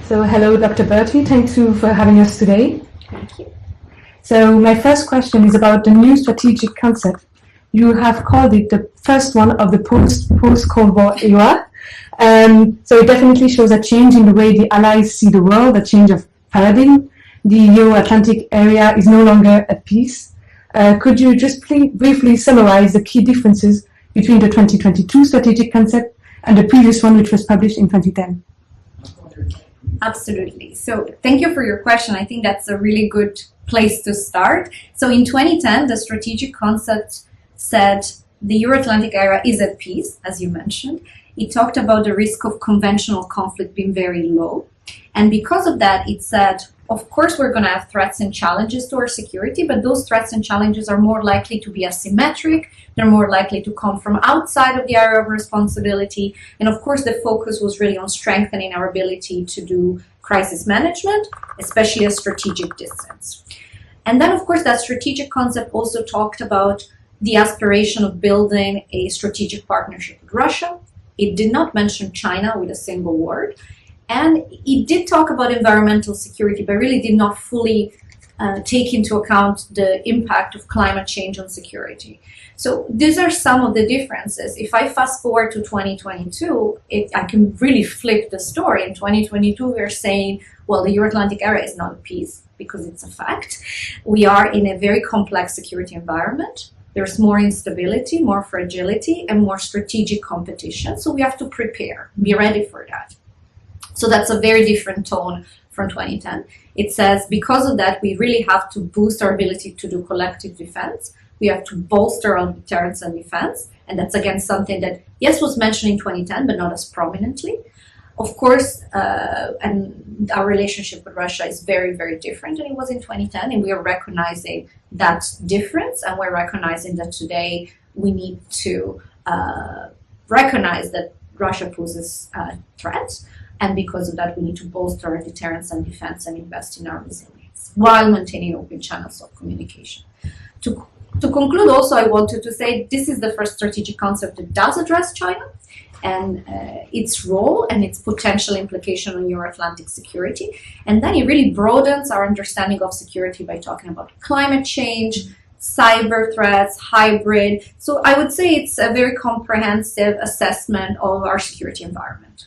So hello, Dr. Berti. Thank you for having us today. Thank you. So my first question is about the new strategic concept. You have called it the first one of the post-Cold War era. So it definitely shows a change in the way the Allies see the world, a change of paradigm. The Euro-Atlantic area is no longer at peace. Could you just briefly summarize the key differences between the 2022 strategic concept and the previous one, which was published in 2010? Absolutely. So thank you for your question. I think that's a really good place to start. So in 2010, the strategic concept said the Euro-Atlantic area is at peace, as you mentioned. It talked about the risk of conventional conflict being very low. And because of that, it said, of course, we're going to have threats and challenges to our security, but those threats and challenges are more likely to be asymmetric. They're more likely to come from outside of the area of responsibility. And of course, the focus was really on strengthening our ability to do crisis management, especially at strategic distance. And then, of course, that strategic concept also talked about the aspiration of building a strategic partnership with Russia. It did not mention China with a single word. And it did talk about environmental security, but really did not fully take into account the impact of climate change on security. So these are some of the differences. If I fast forward to 2022, I can really flip the story. In 2022, we're saying, well, the Euro-Atlantic area is not at peace because it's a fact. We are in a very complex security environment. There's more instability, more fragility, and more strategic competition. So we have to prepare, be ready for that. So that's a very different tone from 2010. It says, because of that, we really have to boost our ability to do collective defense. We have to bolster our deterrence and defense. And that's, again, something that, yes, was mentioned in 2010, but not as prominently. Of course, and our relationship with Russia is very, very different than it was in 2010. And we are recognizing that difference. And we're recognizing that today we need to recognize that Russia poses threats. And because of that, we need to bolster our deterrence and defense and invest in our resilience while maintaining open channels of communication. To conclude, also, I wanted to say this is the first strategic concept that does address China and its role and its potential implication on Euro-Atlantic security. And then it really broadens our understanding of security by talking about climate change, cyber threats, hybrid. So I would say it's a very comprehensive assessment of our security environment.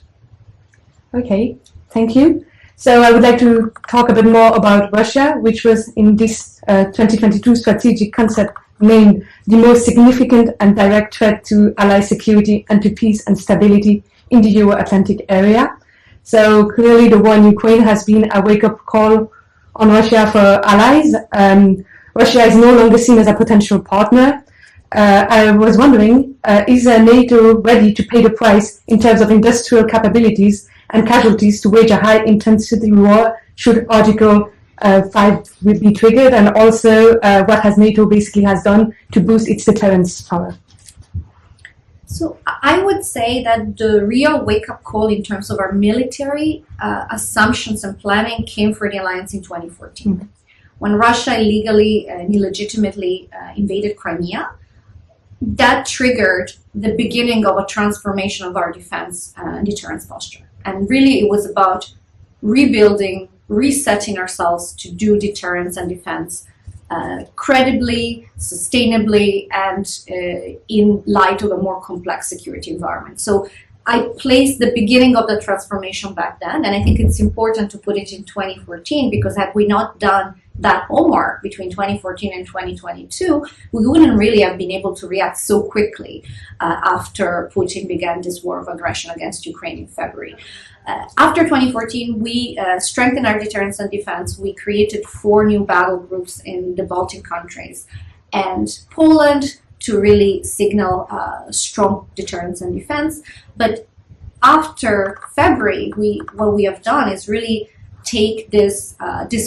Okay, thank you. So I would like to talk a bit more about Russia, which was in this 2022 strategic concept named the most significant and direct threat to Allied security and to peace and stability in the Euro-Atlantic area. So clearly the war in Ukraine has been a wake-up call on Russia for allies. Russia is no longer seen as a potential partner. I was wondering, is NATO ready to pay the price in terms of industrial capabilities and casualties to wage a high-intensity war should Article 5 be triggered, and also what has NATO basically has done to boost its deterrence power? So I would say that the real wake-up call in terms of our military assumptions and planning came for the alliance in 2014. Mm-hmm. When Russia illegally and illegitimately invaded Crimea, that triggered the beginning of a transformation of our defense and deterrence posture. And really, it was about rebuilding, resetting ourselves to do deterrence and defense credibly, sustainably, and in light of a more complex security environment. So I placed the beginning of the transformation back then, and I think it's important to put it in 2014, because had we not done that homework between 2014 and 2022, we wouldn't really have been able to react so quickly after Putin began this war of aggression against Ukraine in February. After 2014, we strengthened our deterrence and defense. We created 4 new battle groups in the Baltic countries and Poland to really signal strong deterrence and defense. But after February, what we have done is really take this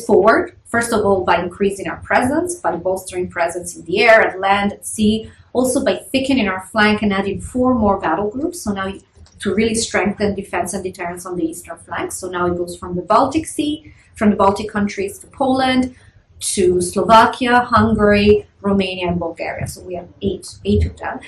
forward. First of all, by increasing our presence, by bolstering presence in the air, at land, at sea, also by thickening our flank and adding 4 more battle groups. So now to really strengthen defense and deterrence on the eastern flank. So now it goes from the Baltic Sea, from the Baltic countries to Poland, to Slovakia, Hungary, Romania, and Bulgaria. So we have eight of them.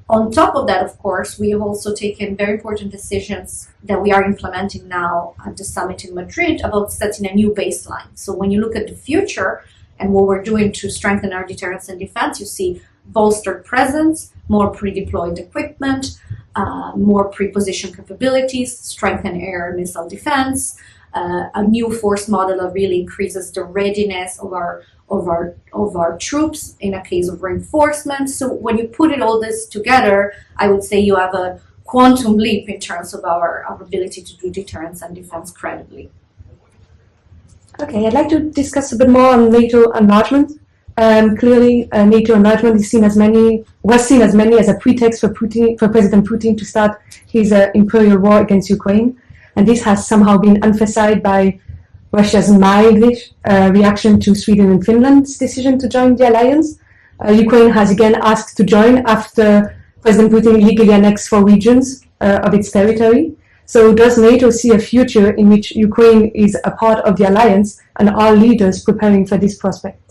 On top of that, of course, we have also taken very important decisions that we are implementing now at the summit in Madrid about setting a new baseline. So when you look at the future and what we're doing to strengthen our deterrence and defense, you see bolstered presence, more pre-deployed equipment, more pre-position capabilities, strengthen air and missile defense, a new force model that really increases the readiness of our troops in a case of reinforcement. So when you put all this together, I would say you have a quantum leap in terms of our ability to do deterrence and defense credibly. Okay, I'd like to discuss a bit more on NATO enlargement. Clearly, NATO enlargement was seen as many as a pretext for President Putin to start his imperial war against Ukraine, and this has somehow been emphasized by Russia's mildish reaction to Sweden and Finland's decision to join the alliance. Ukraine has again asked to join after President Putin illegally annexed 4 regions of its territory. So does NATO see a future in which Ukraine is a part of the alliance, and are leaders preparing for this prospect?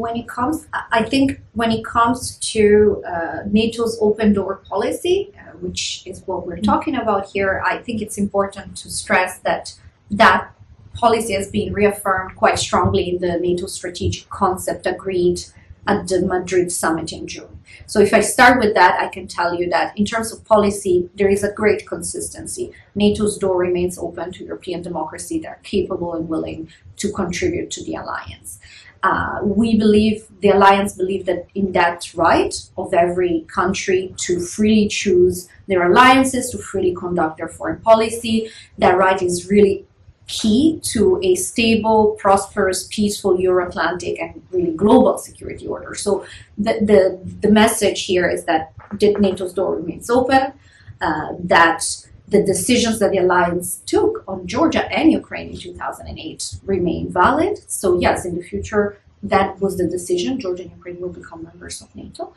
I think when it comes to NATO's open door policy, which is what we're talking about here, I think it's important to stress that that policy has been reaffirmed quite strongly in the NATO strategic concept agreed at the Madrid summit in June. So if I start with that, I can tell you that in terms of policy, there is a great consistency. NATO's door remains open to European democracy that are capable and willing to contribute to the alliance. The alliance believes that in that right of every country to freely choose their alliances, to freely conduct their foreign policy. That right is really key to a stable, prosperous, peaceful Euro-Atlantic and really global security order. So the message here is that NATO's door remains open, that the decisions that the alliance took on Georgia and Ukraine in 2008 remain valid. So yes, in the future, that was the decision. Georgia and Ukraine will become members of NATO.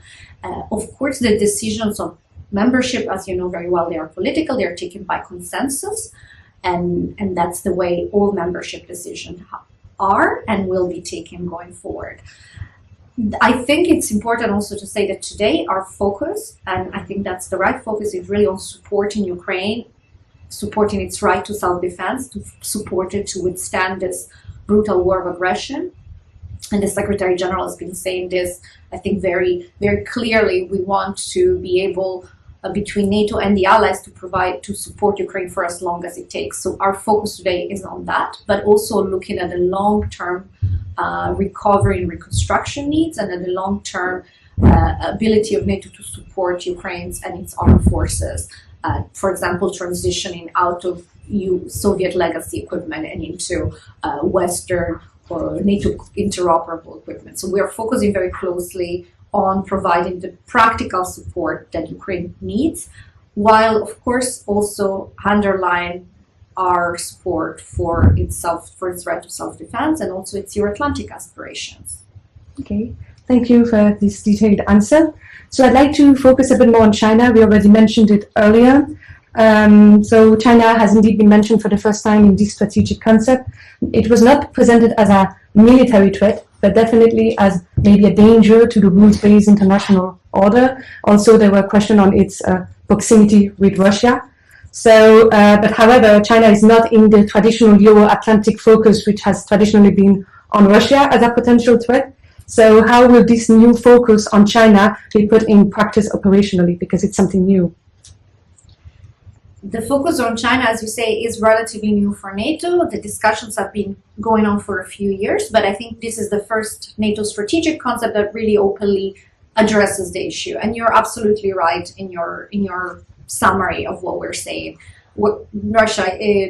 Of course, the decisions of membership, as you know very well, they are political, they are taken by consensus. And that's the way all membership decisions are and will be taken going forward. I think it's important also to say that today our focus, and I think that's the right focus, is really on supporting Ukraine, supporting its right to self-defense, to support it to withstand this brutal war of aggression. And the Secretary General has been saying this, I think, very, very clearly. We want to be able, between NATO and the allies, to support Ukraine for as long as it takes. So our focus today is on that, but also looking at the long-term recovery and reconstruction needs, and at the long-term ability of NATO to support Ukraine's and its armed forces. For example, transitioning out of Soviet legacy equipment and into Western or NATO interoperable equipment. So we are focusing very closely on providing the practical support that Ukraine needs, while of course also underline our support for its right to self-defense and also its Euro-Atlantic aspirations. Okay, thank you for this detailed answer. So I'd like to focus a bit more on China. We already mentioned it earlier. So China has indeed been mentioned for the first time in this strategic concept. It was not presented as a military threat, but definitely as maybe a danger to the rules-based international order. Also, there were questions on its proximity with Russia. So, but however, China is not in the traditional Euro-Atlantic focus, which has traditionally been on Russia as a potential threat. So how will this new focus on China be put in practice operationally, because it's something new? The focus on China, as you say, is relatively new for NATO. The discussions have been going on for a few years, but I think this is the first NATO strategic concept that really openly addresses the issue. And you're absolutely right in your summary of what we're saying.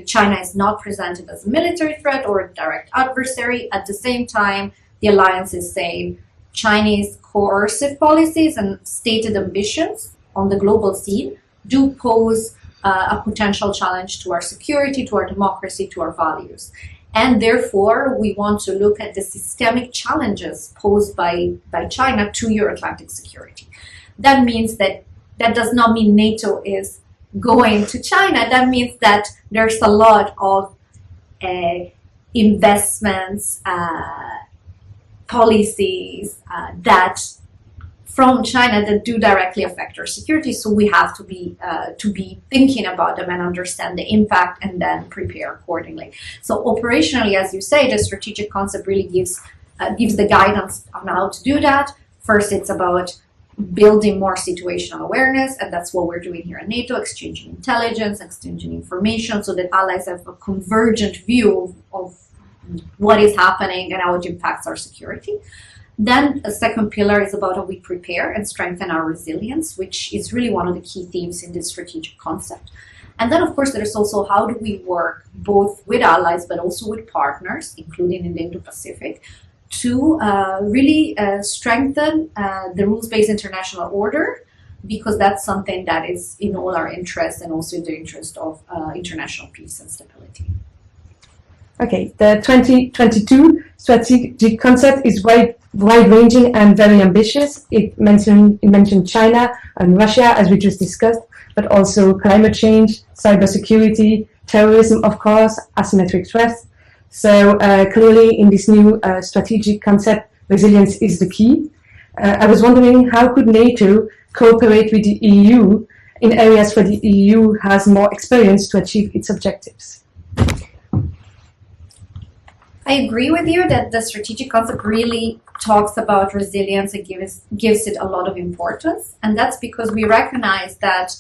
China is not presented as a military threat or a direct adversary. At the same time, the alliance is saying Chinese coercive policies and stated ambitions on the global scene do pose a potential challenge to our security, to our democracy, to our values. And therefore, we want to look at the systemic challenges posed by China to Euro-Atlantic security. That means that does not mean NATO is going to China. That means that there's a lot of investments, policies that from China that do directly affect our security. So we have to be thinking about them and understand the impact and then prepare accordingly. So operationally, as you say, the strategic concept really gives the guidance on how to do that. First, it's about building more situational awareness, and that's what we're doing here at NATO, exchanging intelligence, exchanging information, so that allies have a convergent view of what is happening and how it impacts our security. Then a second pillar is about how we prepare and strengthen our resilience, which is really one of the key themes in this strategic concept. And then, of course, there's also how do we work both with allies but also with partners, including in the Indo-Pacific, to really strengthen the rules-based international order, because that's something that is in all our interests and also in the interest of international peace and stability. Okay, the 2022 strategic concept is wide-ranging and very ambitious. It mentioned China and Russia, as we just discussed, but also climate change, cybersecurity, terrorism, of course, asymmetric threats. So clearly in this new strategic concept, resilience is the key. I was wondering, how could NATO cooperate with the EU in areas where the EU has more experience to achieve its objectives? I agree with you that the strategic concept really talks about resilience and gives it a lot of importance. And that's because we recognize that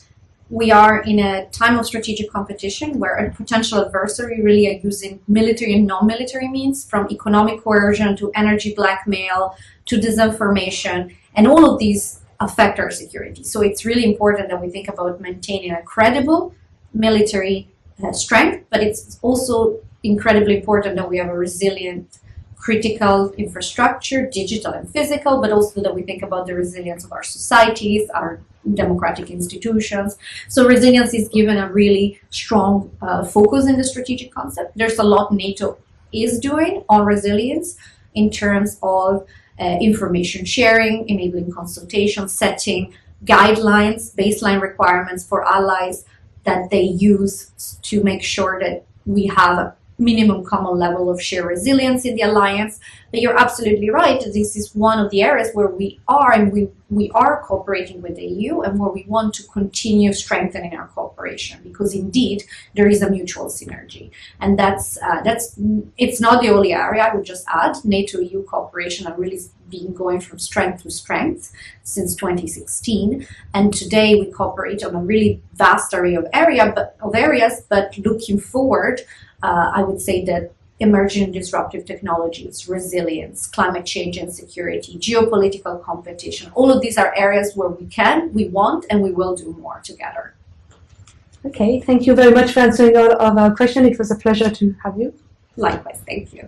we are in a time of strategic competition where a potential adversary really are using military and non-military means, from economic coercion to energy blackmail to disinformation, and all of these affect our security. So it's really important that we think about maintaining a credible military strength, but it's also incredibly important that we have a resilient critical infrastructure, digital and physical, but also that we think about the resilience of our societies, our democratic institutions. So resilience is given a really strong focus in the strategic concept. There's a lot NATO is doing on resilience in terms of information sharing, enabling consultation, setting guidelines, baseline requirements for allies that they use to make sure that we have a minimum common level of shared resilience in the alliance. But you're absolutely right. This is one of the areas where we are, and we are cooperating with the EU, and where we want to continue strengthening our cooperation, because indeed there is a mutual synergy. And that's it's not the only area. I would just add, NATO-EU cooperation are really been going from strength to strength since 2016, and today we cooperate on a really vast array of areas. But looking forward, I would say that emerging and disruptive technologies, resilience, climate change and security, geopolitical competition, all of these are areas where we want, and we will do more together. Okay, thank you very much for answering all of our questions. It was a pleasure to have you. Likewise, thank you.